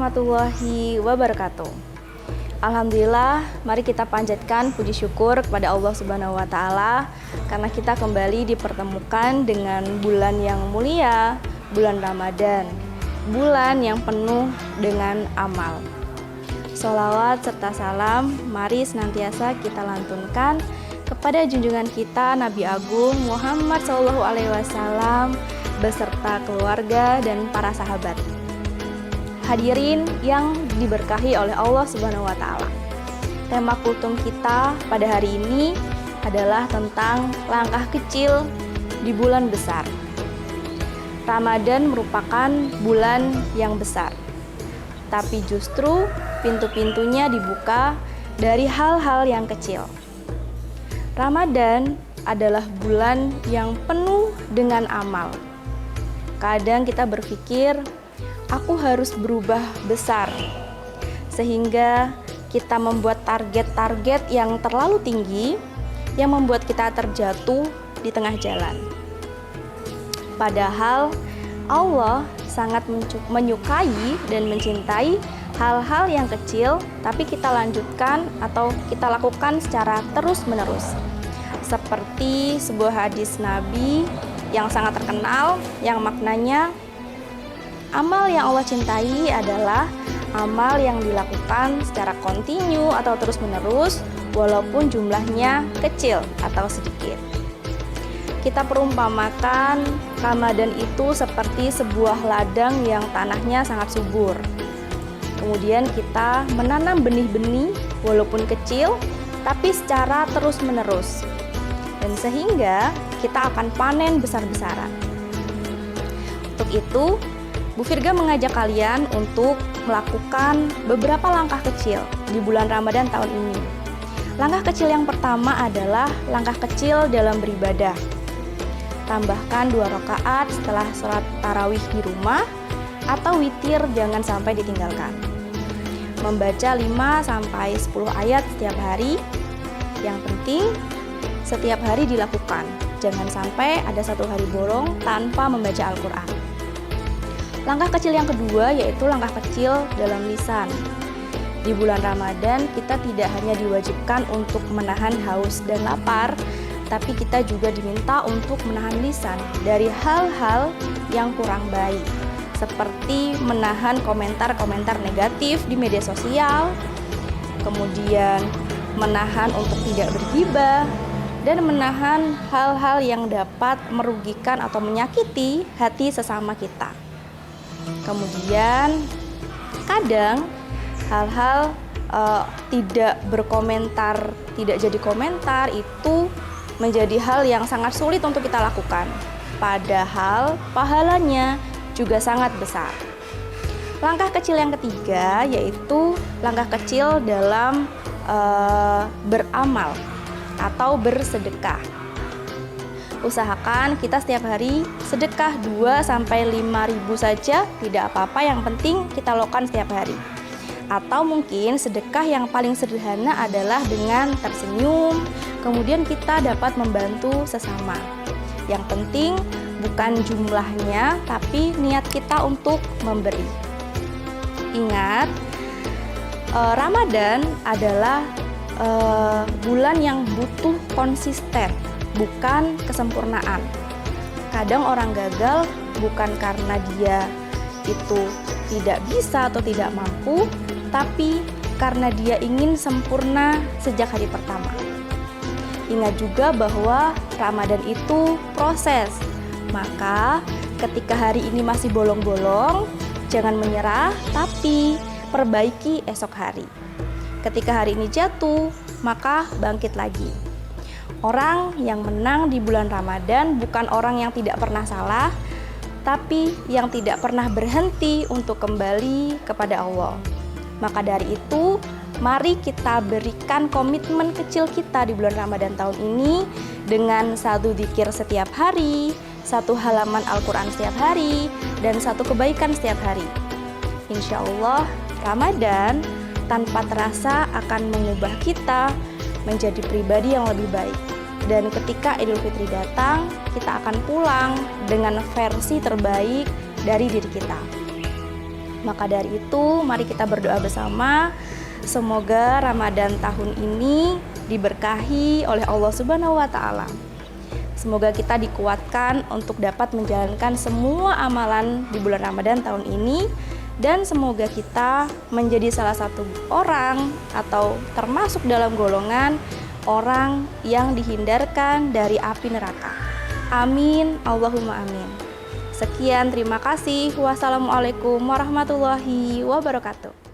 warahmatullahi wabarakatuh. Alhamdulillah, mari kita panjatkan puji syukur kepada Allah Subhanahu wa Ta'ala karena kita kembali dipertemukan dengan bulan yang mulia, bulan Ramadan, bulan yang penuh dengan amal. Sholawat serta salam mari senantiasa kita lantunkan kepada junjungan kita Nabi Agung Muhammad SAW beserta keluarga dan para sahabat. Hadirin yang diberkahi oleh Allah Subhanahu wa Ta'ala. Tema kultum kita pada hari ini adalah tentang langkah kecil di bulan besar. Ramadan merupakan bulan yang besar, tapi justru pintu-pintunya dibuka dari hal-hal yang kecil. Ramadan adalah bulan yang penuh dengan amal. Kadang kita berpikir, aku harus berubah besar, sehingga kita membuat target-target yang terlalu tinggi yang membuat kita terjatuh di tengah jalan. Padahal Allah sangat menyukai dan mencintai hal-hal yang kecil, tapi kita lanjutkan atau kita lakukan secara terus-menerus. Seperti sebuah hadis Nabi yang sangat terkenal, yang maknanya, amal yang Allah cintai adalah amal yang dilakukan secara kontinu atau terus-menerus walaupun jumlahnya kecil atau sedikit. Kita perumpamakan Ramadan itu seperti sebuah ladang yang tanahnya sangat subur. Kemudian kita menanam benih-benih walaupun kecil tapi secara terus-menerus. Dan sehingga kita akan panen besar-besaran. Untuk itu, Bu Virga mengajak kalian untuk melakukan beberapa langkah kecil di bulan Ramadan tahun ini. Langkah kecil yang pertama adalah langkah kecil dalam beribadah. Tambahkan 2 rakaat setelah sholat tarawih di rumah atau witir jangan sampai ditinggalkan. Membaca 5-10 ayat setiap hari. Yang penting setiap hari dilakukan. Jangan sampai ada satu hari bolong tanpa membaca Al-Quran. Langkah kecil yang kedua yaitu langkah kecil dalam lisan. Di bulan Ramadan kita tidak hanya diwajibkan untuk menahan haus dan lapar, tapi kita juga diminta untuk menahan lisan dari hal-hal yang kurang baik, seperti menahan komentar-komentar negatif di media sosial, kemudian menahan untuk tidak bergibah, dan menahan hal-hal yang dapat merugikan atau menyakiti hati sesama kita. Kemudian kadang hal-hal tidak berkomentar, tidak jadi komentar itu menjadi hal yang sangat sulit untuk kita lakukan. Padahal pahalanya juga sangat besar. Langkah kecil yang ketiga yaitu langkah kecil dalam beramal atau bersedekah. Usahakan kita setiap hari sedekah 2-5 ribu saja, tidak apa-apa, yang penting kita lakukan setiap hari. Atau mungkin sedekah yang paling sederhana adalah dengan tersenyum, kemudian kita dapat membantu sesama. Yang penting bukan jumlahnya, tapi niat kita untuk memberi. Ingat, Ramadan adalah bulan yang butuh konsisten, bukan kesempurnaan. Kadang orang gagal bukan karena dia itu tidak bisa atau tidak mampu, tapi karena dia ingin sempurna sejak hari pertama. Ingat juga bahwa Ramadan itu proses. Maka ketika hari ini masih bolong-bolong, jangan menyerah, tapi perbaiki esok hari. Ketika hari ini jatuh, maka bangkit lagi. Orang yang menang di bulan Ramadan bukan orang yang tidak pernah salah, tapi yang tidak pernah berhenti untuk kembali kepada Allah. Maka dari itu, mari kita berikan komitmen kecil kita di bulan Ramadan tahun ini dengan 1 zikir setiap hari, 1 halaman Al-Quran setiap hari, dan 1 kebaikan setiap hari. Insya Allah, Ramadan tanpa terasa akan mengubah kita menjadi pribadi yang lebih baik. Dan ketika Idul Fitri datang, kita akan pulang dengan versi terbaik dari diri kita. Maka dari itu, mari kita berdoa bersama. Semoga Ramadan tahun ini diberkahi oleh Allah Subhanahu wa Ta'ala. Semoga kita dikuatkan untuk dapat menjalankan semua amalan di bulan Ramadan tahun ini, dan semoga kita menjadi salah satu orang atau termasuk dalam golongan orang yang dihindarkan dari api neraka. Amin, Allahumma amin. Sekian, terima kasih. Wassalamualaikum warahmatullahi wabarakatuh.